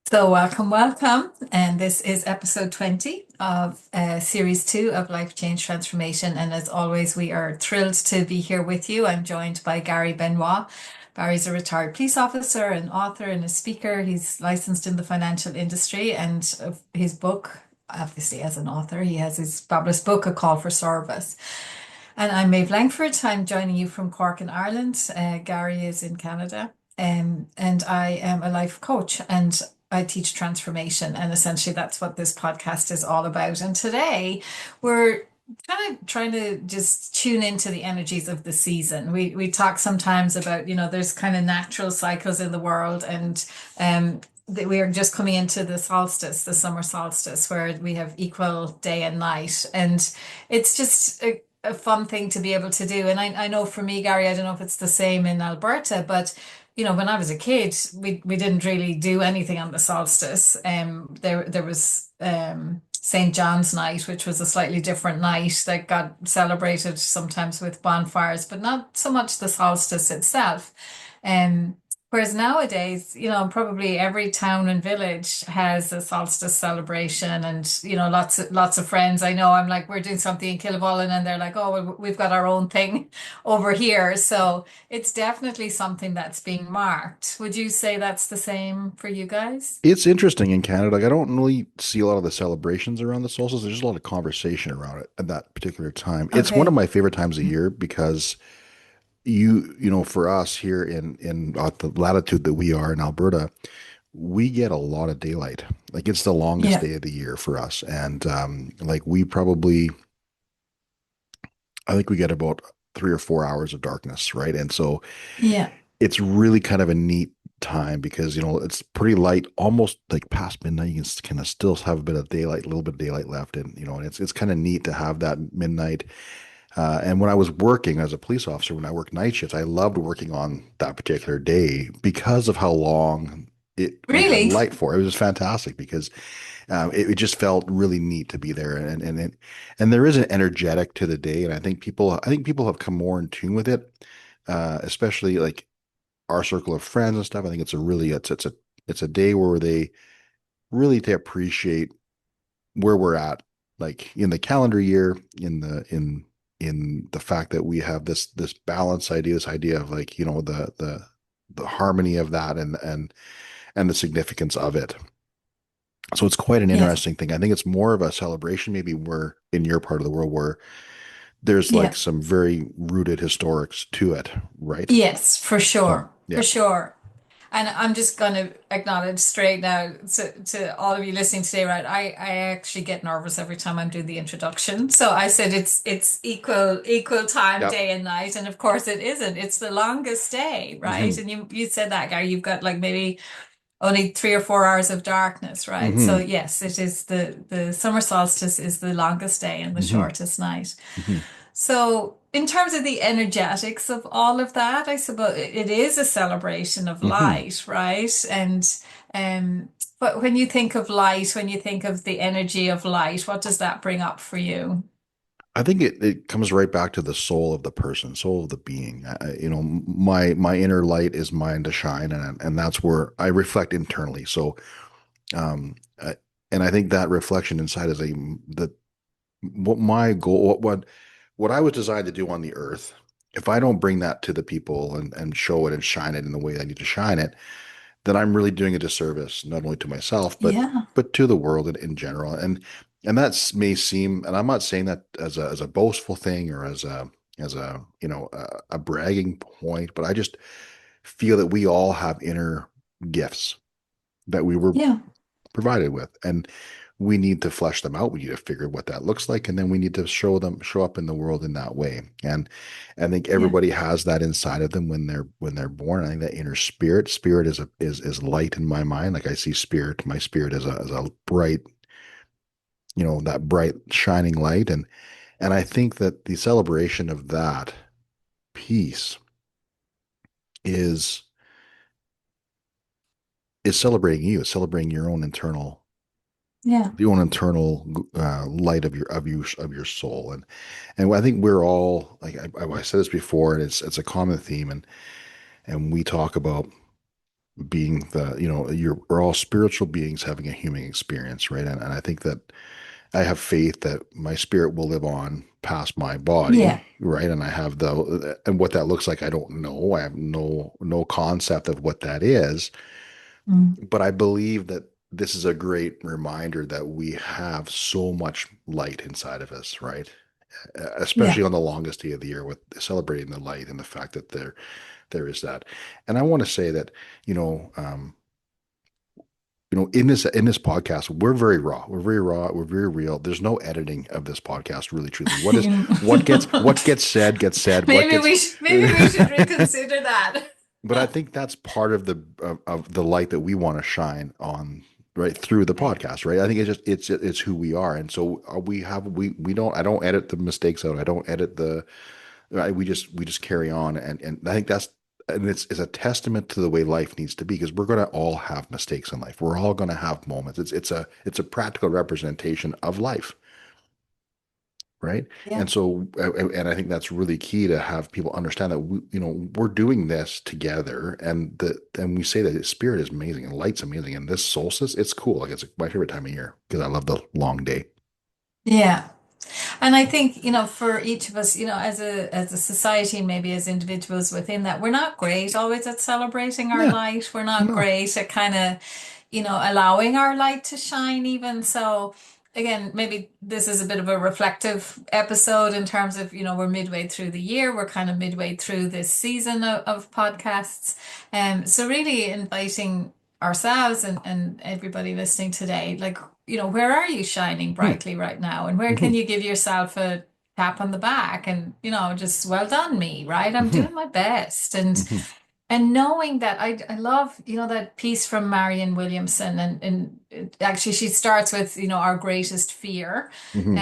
So, welcome. And this is episode 20 of series two of Life Change Transformation. And as always, we are thrilled to be here with you. I'm joined by Gary Benoit. Gary's a retired police officer, an author, and a speaker. He's licensed in the financial industry, and his book, obviously, as an author, he has his published book, A Call for Service. And I'm Maeve Langford. I'm joining you from Cork in Ireland. Gary is in Canada. And I am a life coach and I teach transformation. And essentially, that's what this podcast is all about. And today, we're kind of trying to just tune into the energies of the season. We talk sometimes about, there's kind of natural cycles in the world, and that we are just coming into the solstice, the summer solstice, where we have equal day and night. And it's just a fun thing to be able to do. And I know for me, Gary, I don't know if it's the same in Alberta, but when I was a kid, we didn't really do anything on the solstice. There was St. John's Night, which was a slightly different night that got celebrated sometimes with bonfires, but not so much the solstice itself. Um, Whereas nowadays, probably every town and village has a solstice celebration, and lots of friends. I know I'm like, we're doing something in Kilbullen, and they're like, oh, well, we've got our own thing over here. So it's definitely something that's being marked. Would you say that's the same for you guys? It's interesting in Canada. Like I don't really see a lot of the celebrations around the solstice. There's just a lot of conversation around it at that particular time. It's one of Okay. my favorite times of year because for us here in at the latitude that we are in Alberta, we get a lot of daylight. Like it's the longest Yeah. day of the year for us, and like we probably, I think we get about 3 or 4 hours of darkness, right? And so Yeah. it's really kind of a neat time because it's pretty light, almost like past midnight. You can kind of still have a bit of daylight, a little bit of daylight left, and and it's kind of neat to have that midnight. And when I was working as a police officer, when I worked night shifts, I loved working on that particular day because of how long we had Really? light for. It was just fantastic because it just felt really neat to be there, and there is an energetic to the day, and I think people have come more in tune with it, especially like our circle of friends and stuff. I think it's a day where they really to appreciate where we're at, like in the calendar year, in the fact that we have this balance idea, this idea of like the harmony of that and the significance of it. So it's quite an Yeah. interesting thing. I think it's more of a celebration, maybe where in your part of the world where there's like Yeah. some very rooted historics to it, right? Yes, for So sure. For yeah. sure. And I'm just going to acknowledge straight now to all of you listening today, right? I actually get nervous every time I'm doing the introduction. So I said it's equal time, Yep. day and night, and of course it isn't. It's the longest day, right? Hmm. And you said that, Gary. You've got like maybe only 3 or 4 hours of darkness, right? So Hmm. yes, it is the summer solstice is the longest day and the Hmm. shortest night. Hmm. So, in terms of the energetics of all of that, I suppose it is a celebration of Hmm. light, right? Um, but when you think of light, when you think of the energy of light, what does that bring up for you? I think it comes right back to the soul of the person, soul of the being. My inner light is mine to shine, and that's where I reflect internally. So, um, uh, and I think that reflection inside is that what my goal, what I was designed to do on the earth. If I don't bring that to the people and show it and shine it in the way I need to shine it, then I'm really doing a disservice not only to myself Yeah, but to the world in general. And that may seem, and I'm not saying that as a boastful thing or as a a bragging point, but I just feel that we all have inner gifts that we were yeah, provided with, and we need to flesh them out. We need to figure what that looks like, and then we need to show up in the world in that way. And I think yeah, everybody has that inside of them when they're born. I think that inner spirit is light in my mind. Like I see spirit, my spirit as a bright, that bright shining light, and I think that the celebration of that piece is is celebrating you, is celebrating yeah, your own internal light of your soul. And I think we're all like I said this before, and it's a common theme, and we talk about being the, we're all spiritual beings having a human experience, right? And I think that I have faith that my spirit will live on past my body, Yeah. right? And I have and what that looks like, I don't know. I have no concept of what that is, Mm. but I believe that this is a great reminder that we have so much light inside of us, right? Especially Yeah. on the longest day of the year with celebrating the light and the fact that there is that. And I want to say that, you know, um, in this podcast, we're very raw. We're very raw. We're very real. There's no editing of this podcast, really, truly. What gets said gets said. What Maybe gets we should reconsider that. But I think that's part of the light that we want to shine on right through the Yeah. podcast, right? I think it's who we are, and so we don't I don't edit the mistakes out. I don't edit the right. We just carry on, and I think it's a testament to the way life needs to be because we're going to all have mistakes in life. We're all going to have moments. It's a practical representation of life, right? Yeah. And so, and I think that's really key to have people understand that we're doing this together, and we say that spirit is amazing and light's amazing, and this solstice, it's cool. Like it's my favorite time of year because I love the long day. Yeah. And I think, for each of us, as a society, maybe as individuals within that, we're not great always at celebrating our Yeah, light. We're not no. great at kind of, allowing our light to shine even. So again, maybe this is a bit of a reflective episode in terms of, we're midway through the year, we're kind of midway through this season of podcasts. So really inviting ourselves and everybody listening today, like, where are you shining Hmm. brightly right now? And where can Hmm. you give yourself a tap on the back and, just well done me, right? I'm Hmm. doing my best. And Hmm. knowing that I love, that piece from Marianne Williamson and actually she starts with, our greatest fear. Hmm.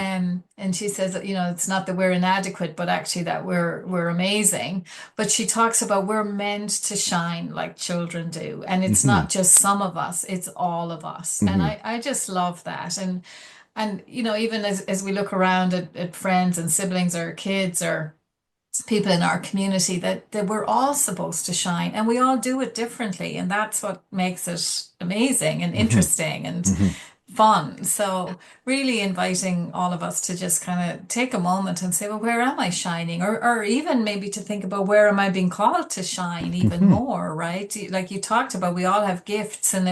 And she says that, it's not that we're inadequate, but actually that we're amazing. But she talks about we're meant to shine like children do. And it's Hmm. not just some of us, it's all of us. And Hmm. I just love that. And even as we look around at friends and siblings or kids or people in our community that we're all supposed to shine and we all do it differently and that's what makes it amazing and Hmm. interesting and Hmm. fun. So really inviting all of us to just kind of take a moment and say, well, where am I shining? Or even maybe to think about where am I being called to shine even Hmm. more, right? Like you talked about, we all have gifts and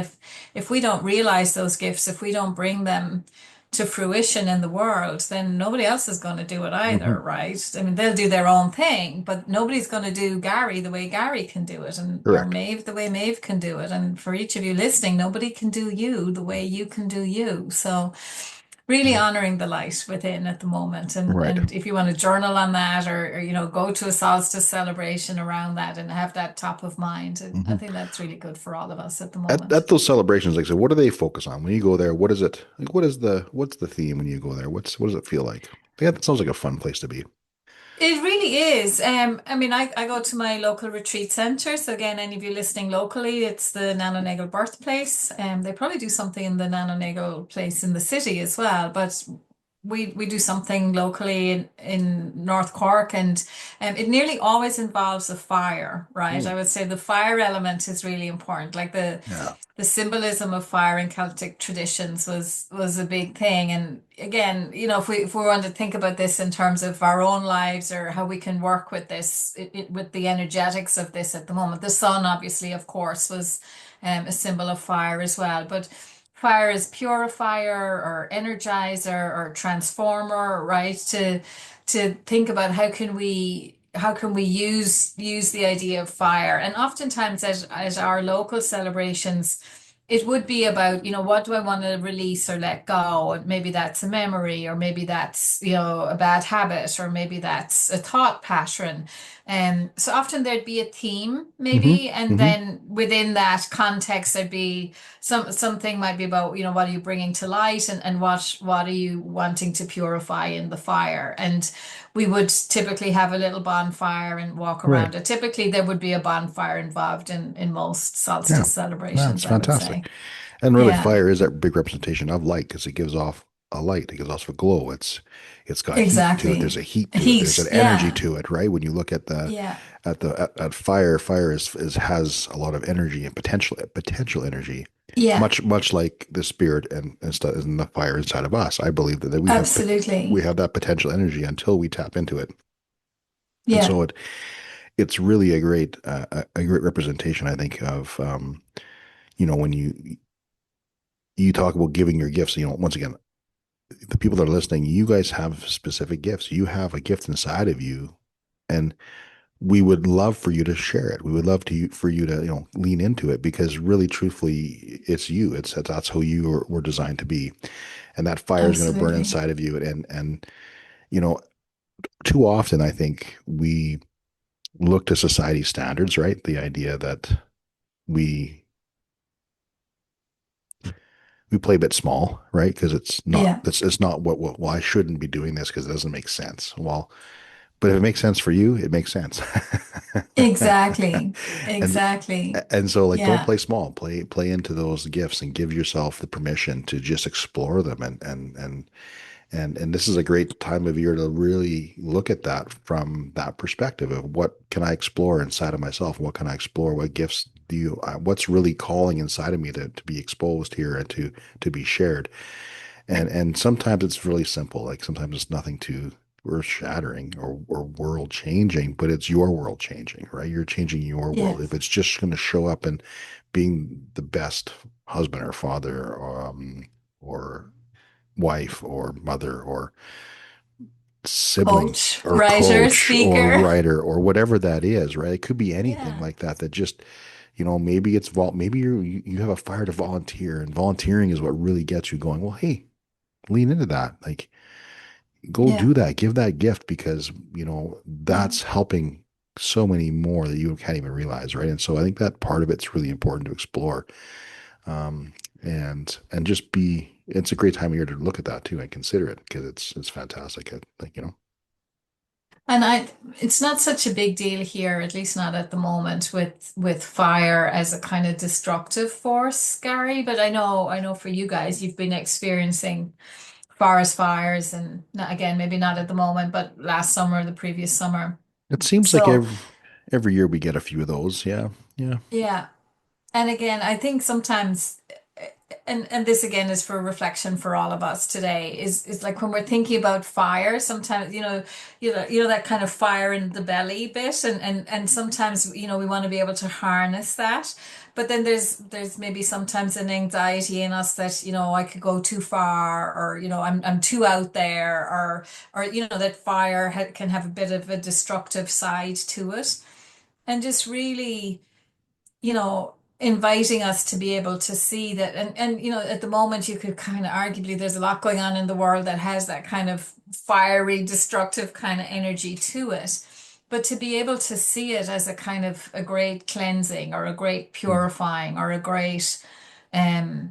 if we don't realize those gifts, if we don't bring them to fruition in the world, then nobody else is going to do it either, Hmm. right? I mean, they'll do their own thing, but nobody's going to do Gary the way Gary can do it, and or Correct. Maeve the way Maeve can do it. And for each of you listening, nobody can do you the way you can do you. So really honoring the light within at the moment. And Right. if you want to journal on that or go to a solstice celebration around that and have that top of mind, I Hmm. think that's really good for all of us at the At moment. those celebrations, like I said, what do they focus on when you go there? What is it like? What's the theme when you go there? What does it feel like? Yeah, that sounds like a fun place to be. It really is. I mean, I go to my local retreat center. So again, any of you listening locally, it's the Nanonagel birthplace. They probably do something in the Nanonagel place in the city as well. But we do something locally in North Cork, and it nearly always involves a fire, right? I Mm. would say the fire element is really important. Like Yeah. the symbolism of fire in Celtic traditions was a big thing. And again, if we want to think about this in terms of our own lives or how we can work with this, with the energetics of this at the moment, the sun, obviously, of course, was a symbol of fire as well. But fire is purifier or energizer or transformer, right? To think about how can we use the idea of fire, and oftentimes at our local celebrations it would be about, what do I want to release or let go? And maybe that's a memory, or maybe that's, a bad habit, or maybe that's a thought pattern. So often there'd be a theme, Hmm. maybe, and Hmm. then within that context, there'd be something might be about, what are you bringing to light, and what are you wanting to purify in the fire? And we would typically have a little bonfire and walk Right. around it. Typically, there would be a bonfire involved in most Yeah. solstice That's celebrations, I would fantastic. say. And really, Yeah. fire is that big representation of light because it gives off a light. It gives off a glow. It's got heat to it. There's Exactly. a heat to it. There's Heat. an energy Yeah. to it, right? When you look at Yeah. at fire, fire is has a lot of energy and potential energy, Yeah. much like the spirit and stuff in the fire inside of us. I believe that we Absolutely. have that potential energy until we tap into it, and Yeah. so it's really a great representation, I think, of when you talk about giving your gifts. Once again, the people that are listening, you guys have specific gifts. You have a gift inside of you, and we would love for you to share it. We would love for you to lean into it because really, truthfully, it's you. That's who were designed to be, and that fire is going to burn Absolutely. inside of you. And you know, too often I think we look to society standards, right? The idea that we we play a bit small, right? Because Yeah. it's not well, I shouldn't be doing this because it doesn't make sense. Well, but if it makes sense for you, it makes sense. Exactly. and Exactly. and so like don't Yeah. play small, play into those gifts and give yourself the permission to just explore them and this is a great time of year to really look at that from that perspective of what can I explore inside of myself? What can I explore? What gifts what's really calling inside of me to be exposed here and to be shared? And sometimes it's really simple. Like sometimes it's nothing too earth shattering or world changing, but it's your world changing, right? You're changing your world. If Yes. it's just going to show up and being the best husband or father or wife or mother or sibling Coach, or writer, coach or speaker. writer or whatever that is, right? It could be anything Yeah. like that that just, maybe maybe you have a fire to volunteer and volunteering is what really gets you going. Well, hey, lean into that. Like go Yeah. do that. Give that gift because, Yeah. that's helping so many more that you can't even realize, right? And so I think that part of it's really important to explore. Um, and just it's a great time of year to look at that too and consider it because it's fantastic. And it's not such a big deal here, at least not at the moment, with fire as a kind of destructive force, Gary. But I know for you guys, you've been experiencing forest fires, and again, maybe not at the moment, but last summer, the previous summer. It seems like So, every year we get a few of those. Yeah. Yeah. yeah. And again, I think sometimes, and this again is for reflection for all of us today, is like when we're thinking about fire, sometimes, that kind of fire in the belly bit, and sometimes, we want to be able to harness that. But then there's maybe sometimes an anxiety in us that, I could go too far, or, I'm too out there, or, that fire can have a bit of a destructive side to it. And just really inviting us to be able to see that. And, at the moment, you could kind of arguably, there's a lot going on in the world that has that kind of fiery, destructive kind of energy to it. But to be able to see it as a kind of a great cleansing or a great Mm. purifying or a great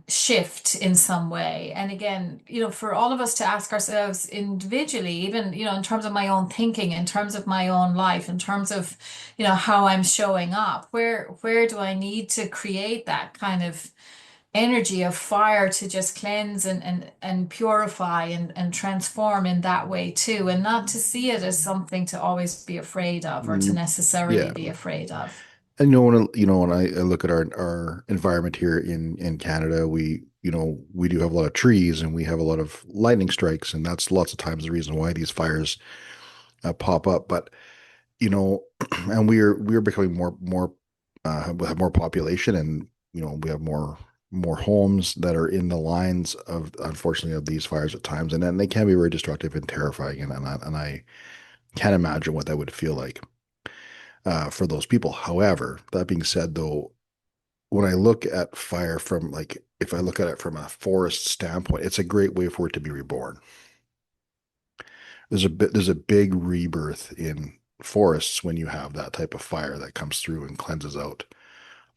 shift in some way. And again, for all of us to ask ourselves individually, even, in terms of my own thinking, in terms of my own life, in terms of, how I'm showing up, where do I need to create that kind of energy of fire to just cleanse and purify and transform in that way too, and not to see it as something to always be afraid of or to Mm, necessarily yeah. be afraid of. And when I look at our environment here in Canada, we do have a lot of trees and we have a lot of lightning strikes, and that's lots of times the reason why these fires pop up. But and we're becoming more we have more population, and we have more homes that are in the lines of unfortunately of these fires at times, and then they can be very destructive and terrifying, and I can't imagine what that would feel like for those people. However, that being said, though, when I look at fire from like if I look at it from a forest standpoint, it's a great way for it to be reborn. There's a big rebirth in forests when you have that type of fire that comes through and cleanses out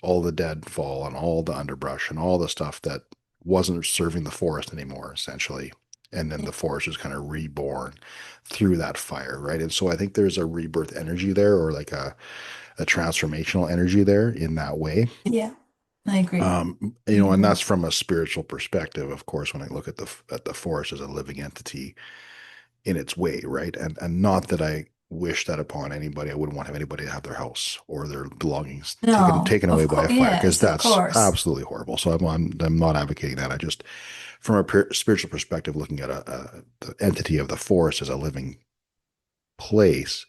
all the deadfall and all the underbrush and all the stuff that wasn't serving the forest anymore, essentially. And then the forest is kind of reborn through that fire, right? And so I think there's a rebirth energy there, or like a transformational energy there in that way. Yeah. I agree. And Hmm. that's from a spiritual perspective, of course, when I look at the forest as a living entity in its way, right? And not that I wish that upon anybody. I wouldn't want to have anybody to have their house or their belongings taken No, taken away of by course, a fire, because yes, of that's course. absolutely horrible. So I'm not advocating that. I just, from a spiritual perspective, looking at the entity of the forest as a living place,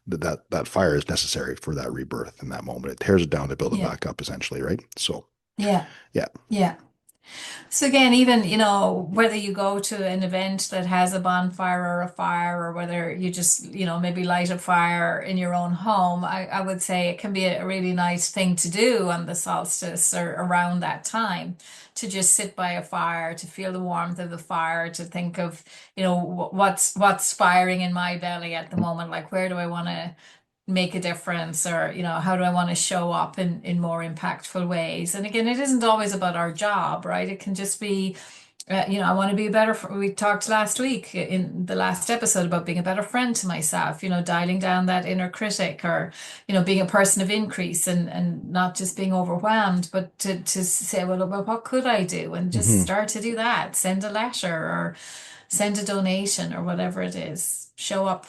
that fire is necessary for that rebirth in that moment. It tears it down to build it Yeah, back up, essentially, right? So yeah, yeah. yeah. So again, even, whether you go to an event that has a bonfire or a fire, or whether you just, maybe light a fire in your own home, I would say it can be a really nice thing to do on the solstice or around that time, to just sit by a fire, to feel the warmth of the fire, to think of, what's firing in my belly at the moment, like where do I want to make a difference, or how do I want to show up in more impactful ways. And again, it isn't always about our job, right? It can just be, I want to be a better we talked last week in the last episode about being a better friend to myself, dialing down that inner critic, or being a person of increase, and not just being overwhelmed, but to say, well, what could I do, and just Hmm. start to do that. Send a letter, or send a donation, or whatever it is. Show up,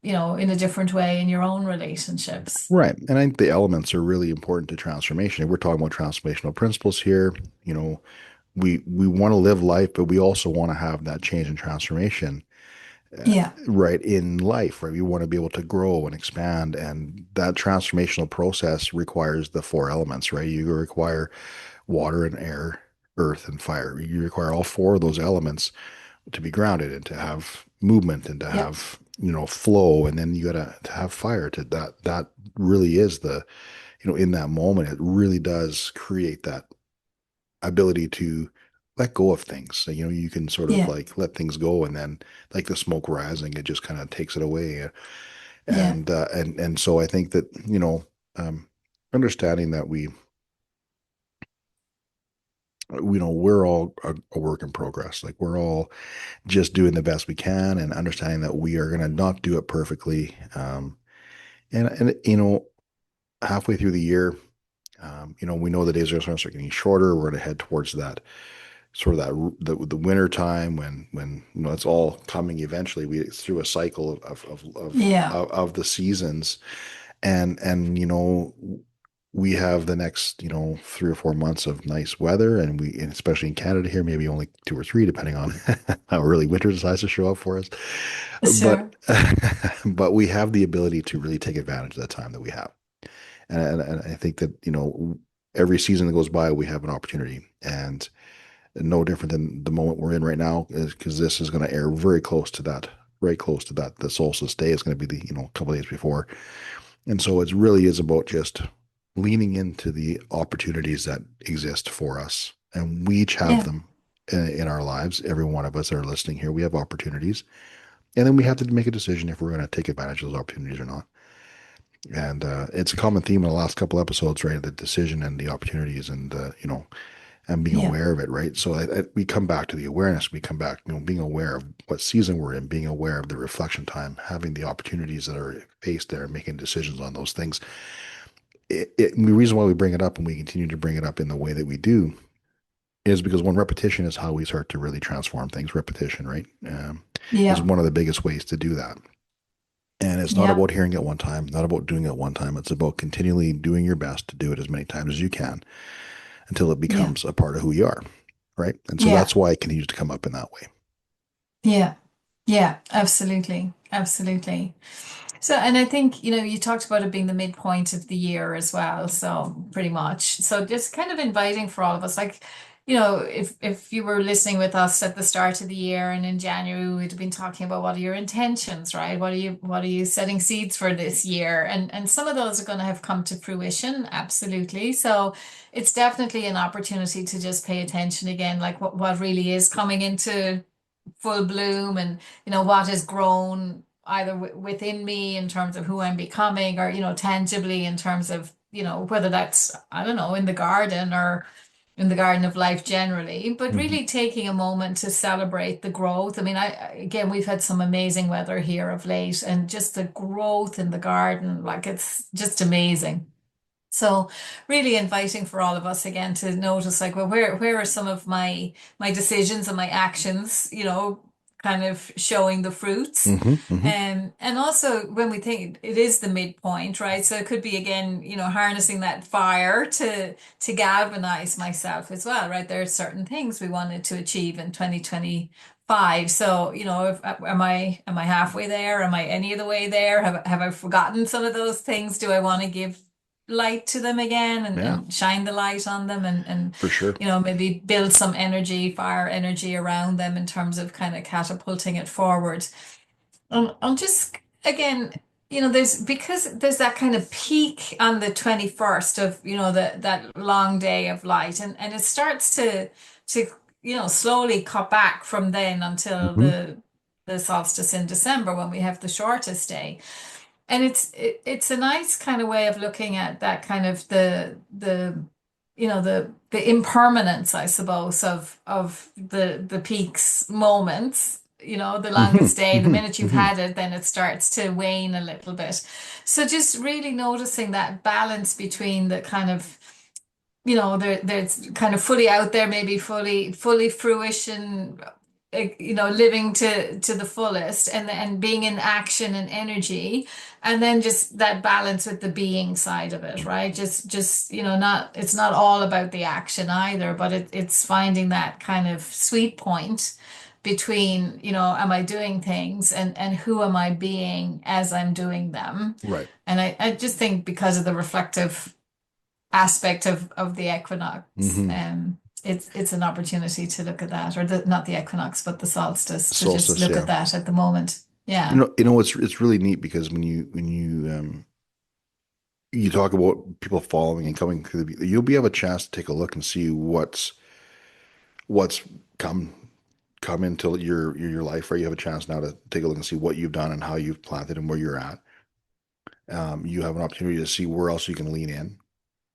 in a different way in your own relationships. Right. And I think the elements are really important to transformation. If we're talking about transformational principles here, you know, we want to live life, but we also want to have that change and transformation, Yeah, right, in life, right? We want to be able to grow and expand, and that transformational process requires the four elements, right? You require water and air, earth and fire. You require all four of those elements to be grounded and to have movement and to yeah, have, flow. And then you got to have fire to that really is in that moment, it really does create that ability to let go of things. So, you can sort of yeah, like let things go, and then like the smoke rising, it just kind of takes it away. yeah, And so I think that, um, understanding that we're all a work in progress. Like we're all just doing the best we can, and understanding that we are going to not do it perfectly. And halfway through the year, we know the days are going to start getting shorter. We're going to head towards that sort of the winter time when it's all coming eventually. It's through a cycle yeah, of the seasons, and we have the next 3 or 4 months of nice weather, and especially in Canada here, maybe only 2 or 3, depending on how early winter decides to show up for us. sure. But but we have the ability to really take advantage of the time that we have. And I think that, every season that goes by, we have an opportunity. And no different than the moment we're in right now, is because this is going to air very close to that, very close to that. The solstice day is going to be a couple of days before. And so it really is about just leaning into the opportunities that exist for us. And we each have Yeah, them in our lives. Every one of us that are listening here, we have opportunities. And then we have to make a decision if we're going to take advantage of those opportunities or not. And it's a common theme in the last couple episodes, right? The decision and the opportunities, and being yeah, aware of it, right? So we come back to the awareness. We come back, being aware of what season we're in, being aware of the reflection time, having the opportunities that are faced there, making decisions on those things. The reason why we bring it up, and we continue to bring it up in the way that we do, is because when repetition is how we start to really transform things. Repetition, right, is yeah, one of the biggest ways to do that. And it's not yeah, about hearing it one time, not about doing it one time. It's about continually doing your best to do it as many times as you can until it yeah, becomes a part of who you are, right? And so yeah, that's why it continues to come up in that way. yeah, yeah, absolutely, absolutely. So, and I think, you talked about it being the midpoint of the year as well. So pretty much. So just kind of inviting for all of us, like, if you were listening with us at the start of the year, and in January we'd have been talking about what are your intentions, right? What are you setting seeds for this year? And some of those are going to have come to fruition, absolutely. So it's definitely an opportunity to just pay attention again, like what really is coming into full bloom, and what has grown either within me in terms of who I'm becoming, or tangibly in terms of whether that's, I don't know, in the garden, or in the garden of life generally, but Mhm. really taking a moment to celebrate the growth. I mean, again, we've had some amazing weather here of late, and just the growth in the garden, like it's just amazing. So really inviting for all of us again to notice like, well, where are some of my decisions and my actions, kind of showing the fruits. Hmm. And also when we think it is the midpoint, right? So it could be again, harnessing that fire to galvanize myself as well, right? There are certain things we wanted to achieve in 2025. So, am I halfway there? Am I any of the way there? Have I forgotten some of those things? Do I want to give light to them again Yeah, and shine the light on them and for sure. maybe build some energy, fire energy around them in terms of kind of catapulting it forward. I'm just again, there's that kind of peak on the 21st of, that long day of light, and it starts to slowly cut back from then until Hmm. the solstice in December when we have the shortest day. And it's a nice kind of way of looking at that kind of the impermanence, I suppose, of the peaks moments. The Hmm. longest day, the Hmm. minute you've Hmm. had it, then it starts to wane a little bit. So just really noticing that balance between the kind of there's kind of fully out there, maybe fully fruition, living to the fullest, and being in action and energy, and then just that balance with the being side of it, right? Just not it's not all about the action either, but it's finding that kind of sweet point between, am I doing things and who am I being as I'm doing them? Right. And I just think because of the reflective aspect of the equinox. Hmm. It's an opportunity to look at that, or not the equinox, but the solstice, to just Solstice, look at yeah. that at the moment. Yeah. It's really neat because when you talk about people following and coming through you'll be have a chance to take a look and see what's come come into your life, right? You have a chance now to take a look and see what you've done and how you've planted and where you're at. You have an opportunity to see where else you can lean in,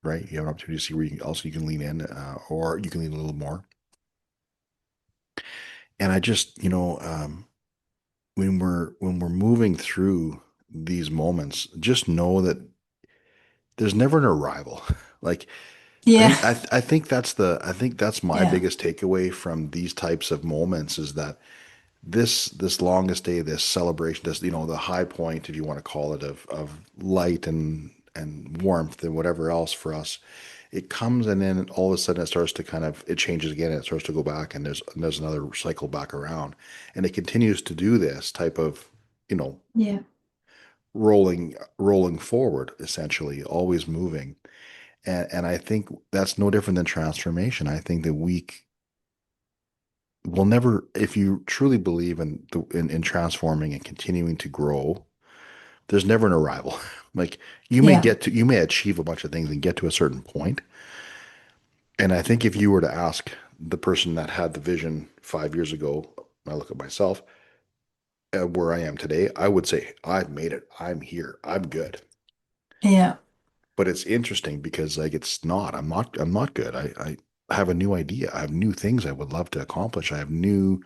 right? You have an opportunity to see where you can lean in, or you can lean a little more. And I just, when we're moving through these moments, just know that there's never an arrival. Like I Yeah. think I think that's my Yeah. biggest takeaway from these types of moments is that this longest day, this celebration, this the high point, if you want to call it, of light and warmth and whatever else for us, it comes and then all of a sudden it starts to it changes again and it starts to go back and there's another cycle back around and it continues to do this type of you know Yeah. rolling forward, essentially always moving. And I think that's no different than transformation. I think that we will never, if you truly believe in transforming and continuing to grow, there's never an arrival. Like Yeah. you may achieve a bunch of things and get to a certain point. And I think if you were to ask the person that had the vision 5 years ago, I look at myself where I am today, I would say, I've made it. I'm here. I'm good. Yeah. But it's interesting because like I'm not good. I have a new idea. I have new things I would love to accomplish. I have new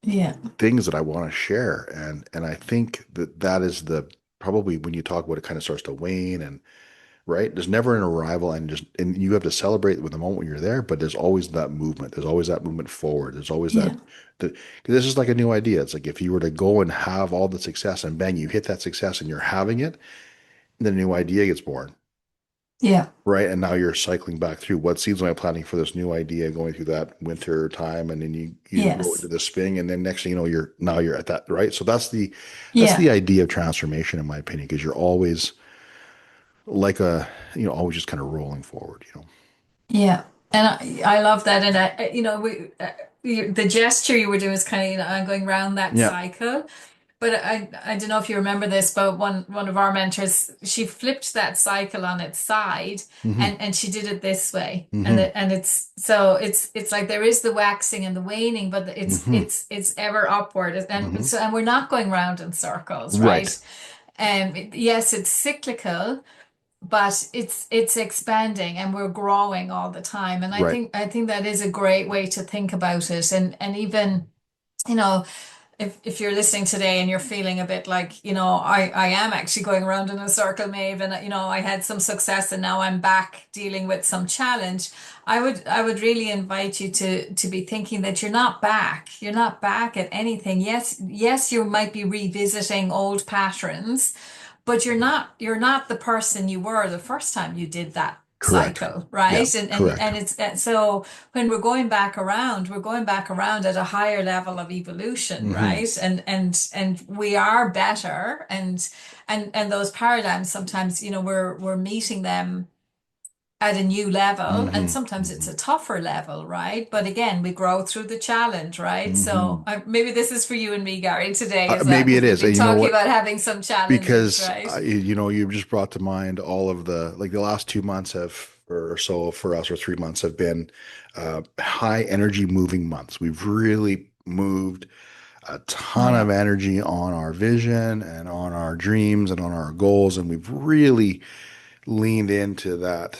Yeah. things that I want to share. And I think that is the probably when you talk about it kind of starts to wane and right. There's never an arrival and you have to celebrate with the moment when you're there, but there's always that movement. There's always that movement forward. There's always Yeah. that 'cause this is like a new idea. It's like if you were to go and have all the success and bang, you hit that success and you're having it, then a new idea gets born. Yeah. Right. And now you're cycling back through what seeds am I planting for this new idea, going through that winter time, and then you go into Yes. the spring, and then next thing you know, you're at that, right? So that's Yeah. the idea of transformation, in my opinion, because you're always like always just kind of rolling forward. Yeah. And I love that. And the gesture you were doing is kind of, I'm going round that Yeah. cycle. But I don't know if you remember this, but one of our mentors, she flipped that cycle on its side, Hmm. and she did it this way. And Hmm. it's like there is the waxing and the waning, but Hmm. it's ever upward. Hmm. And we're not going round in circles, Right. right? Yes, it's cyclical, but it's expanding and we're growing all the time. And Right. I think that is a great way to think about it. And even, you know. if you're listening today and you're feeling a bit like, I am actually going around in a circle, Maeve, and I had some success and now I'm back dealing with some challenge. I would really invite you to be thinking that you're not back. You're not back at anything. Yes, yes, you might be revisiting old patterns, but you're not the person you were the first time you did that Correct. cycle, Yeah, right? And correct. it's so when we're going back around at a higher level of evolution, Hmm. right? And we are better, and those paradigms sometimes, we're meeting them at a new level, and Hmm. sometimes it's Hmm. a tougher level, right? But again, we grow through the challenge, right? So Hmm. maybe this is for you and me, Gary, today, is that Maybe because it we've is. been You know talking what? about having some challenges, Because right? you just brought to mind all of the like the last 2 months have or so for us, or 3 months have been high energy moving months. We've really moved a ton of Yeah, energy on our vision and on our dreams and on our goals, and we've really leaned into that,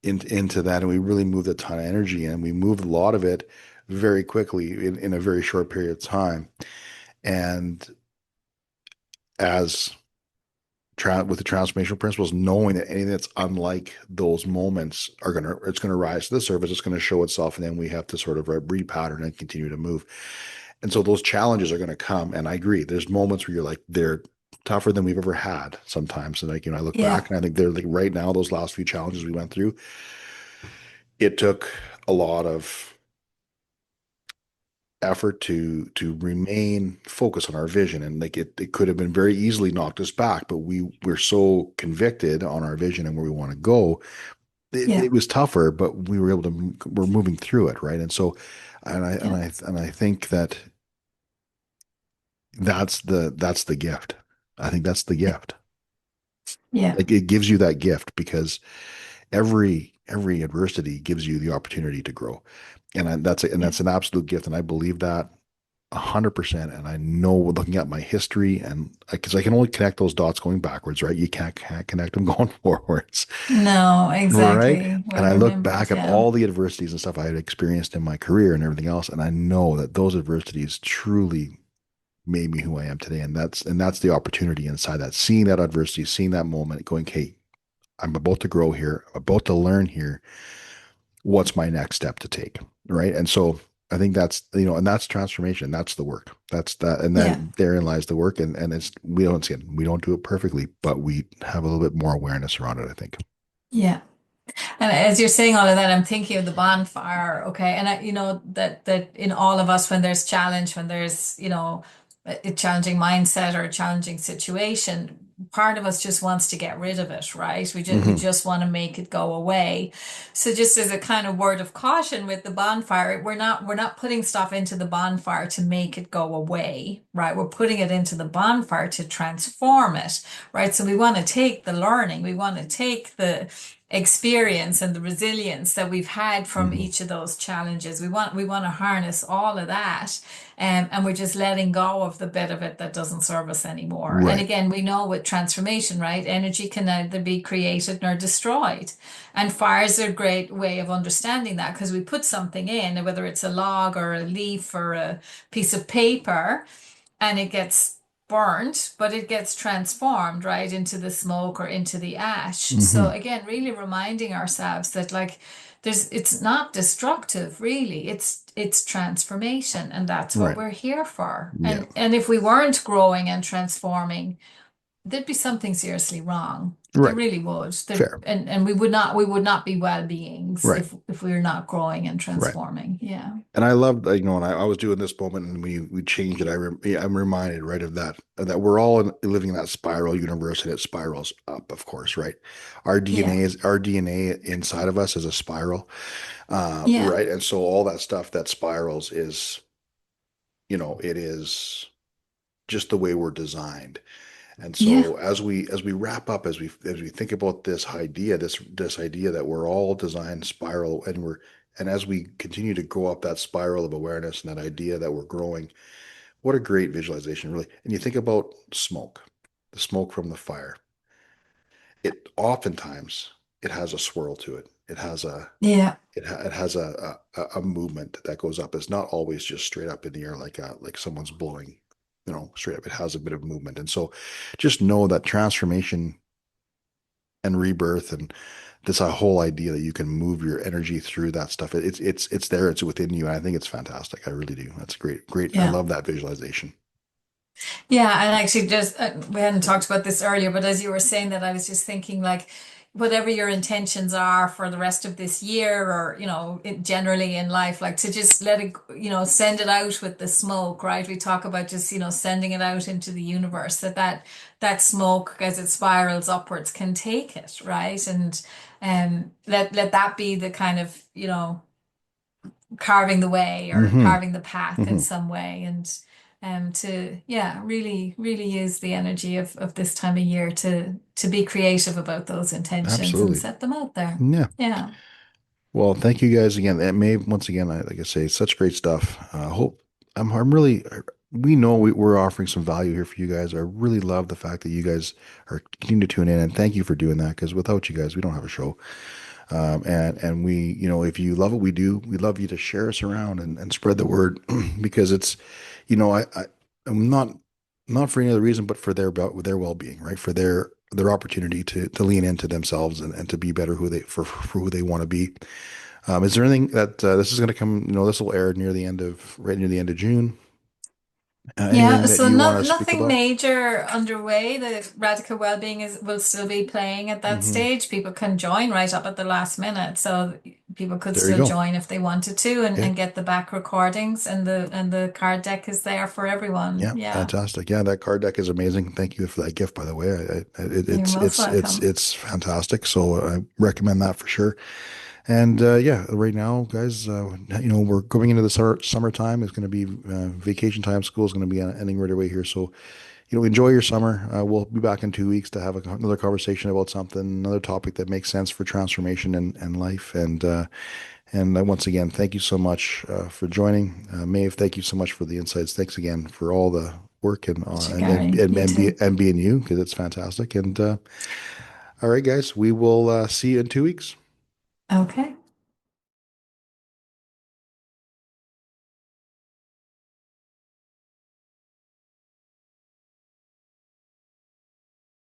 and we really moved a ton of energy, and we moved a lot of it very quickly in a very short period of time. And as with the transformational principles, knowing that anything that's unlike those moments it's gonna rise to the surface, it's gonna show itself, and then we have to sort of repattern and continue to move. And so those challenges are gonna come. And I agree, there's moments where you're like, they're tougher than we've ever had sometimes. And like, I look yeah, back and I think they're like right now, those last few challenges we went through, it took a lot of effort to remain focused on our vision. And like it could have been very easily knocked us back, but we're so convicted on our vision and where we want to go. yeah, It was tougher, but we were able to we're moving through it, right? And so yeah, and I think that that's the gift. I think that's the gift. yeah, Like it gives you that gift because every adversity gives you the opportunity to grow. And yeah, that's an absolute gift. And I believe that 100%. And I know, looking at my history, and because I can only connect those dots going backwards, right? You can't connect them going forwards, no, right? exactly. And Well I look remembered. back at Yeah, all the adversities and stuff I had experienced in my career and everything else, and I know that those adversities truly made me who I am today. And that's the opportunity inside that, seeing that adversity, seeing that moment, going, hey, I'm about to grow here, I'm about to learn here. What's my next step to take, right? And so I think that's, and that's transformation. That's the work. That's that, and yeah, then therein lies the work. And it's, we don't see it, we don't do it perfectly, but we have a little bit more awareness around it, I think. yeah. And as you're saying all of that, I'm thinking of the bonfire, okay? And that in all of us, when there's challenge, when there's, a challenging mindset or a challenging situation, part of us just wants to get rid of it, right? We Hmm. just want to make it go away. So just as a kind of word of caution with the bonfire, we're not putting stuff into the bonfire to make it go away, right? We're putting it into the bonfire to transform it, right? So we want to take the learning, we want to take the experience and the resilience that we've had from Hmm. each of those challenges. We want to harness all of that, and we're just letting go of the bit of it that doesn't serve us anymore. And Right. again, we know with transformation, right? Energy can neither be created nor destroyed. And fires are a great way of understanding that, because we put something in, whether it's a log or a leaf or a piece of paper, and it gets burnt, but it gets transformed right into the smoke or into the ash. So Hmm. again, really reminding ourselves that, like, it's not destructive, really. It's transformation, and that's what Right. we're here for. Yeah. And if we weren't growing and transforming, there'd be something seriously wrong. There Right. really would. Fair. And we would not be well-beings Right. if we were not growing and Right. transforming. Yeah. And I loved, when I was doing this moment and we changed it, I'm reminded, right, of that we're all living in that spiral universe, and it spirals up, of course, right? Yeah. Our DNA inside of us is a spiral, Yeah. right? And so all that stuff that spirals is, it is just the way we're designed. And Yeah. so as we wrap up, as we think about this idea that we're all designed spiral, and as we continue to go up that spiral of awareness and that idea that we're growing, what a great visualization, really. And you think about smoke, the smoke from the fire. It oftentimes it has a swirl to it. It has a Yeah. it has a movement that goes up. It's not always just straight up in the air like someone's blowing, straight up. It has a bit of movement. And so just know that transformation and rebirth and this whole idea that you can move your energy through that stuff. It's there. It's within you. And I think it's fantastic. I really do. That's great. Great. I Yeah. love that visualization. Yeah, and actually, just we hadn't talked about this earlier, but as you were saying that, I was just thinking like, whatever your intentions are for the rest of this year, or generally in life, like to just let it, send it out with the smoke, right? We talk about just sending it out into the universe. That smoke, as it spirals upwards, can take it, right? And let that be the kind of carving the way or Hmm. carving the path in Hmm. some way, and to really use the energy of this time of year to be creative about those intentions and Absolutely. set them out there. Yeah. Yeah. Well, thank you guys again. That may once again, like I say, such great stuff. Hope I'm really. We know we're offering some value here for you guys. I really love the fact that you guys are continuing to tune in, and thank you for doing that. Because without you guys, we don't have a show. And we, if you love what we do, we'd love you to share us around and spread the word because it's, I'm not for any other reason, but for their well being, right? For their opportunity to lean into themselves and to be better for who they want to be. Is there anything that this is going to come? This will air right near the end of June. Yeah, Anything that so you want to speak nothing about? major underway. The Radical Wellbeing is will still be playing at that Hmm. stage. People can join right up at the last minute, so people could There you still go. join if they wanted to, Yeah. and get the back recordings, and the card deck is there for everyone. Yeah, Yeah, fantastic. Yeah, that card deck is amazing. Thank you for that gift, by the way. you're most welcome. It's fantastic. So I recommend that for sure. And yeah, right now, guys, we're going into the summertime. It's going to be vacation time. School is going to be ending right away here. So enjoy your summer. We'll be back in 2 weeks to have another conversation about something, another topic that makes sense for transformation and life. And once again, thank you so much for joining. Maeve, thank you so much for the insights. Thanks again for all the work Gary, you too. and being you because it's fantastic. And all right, guys, we will see you in 2 weeks. Okay.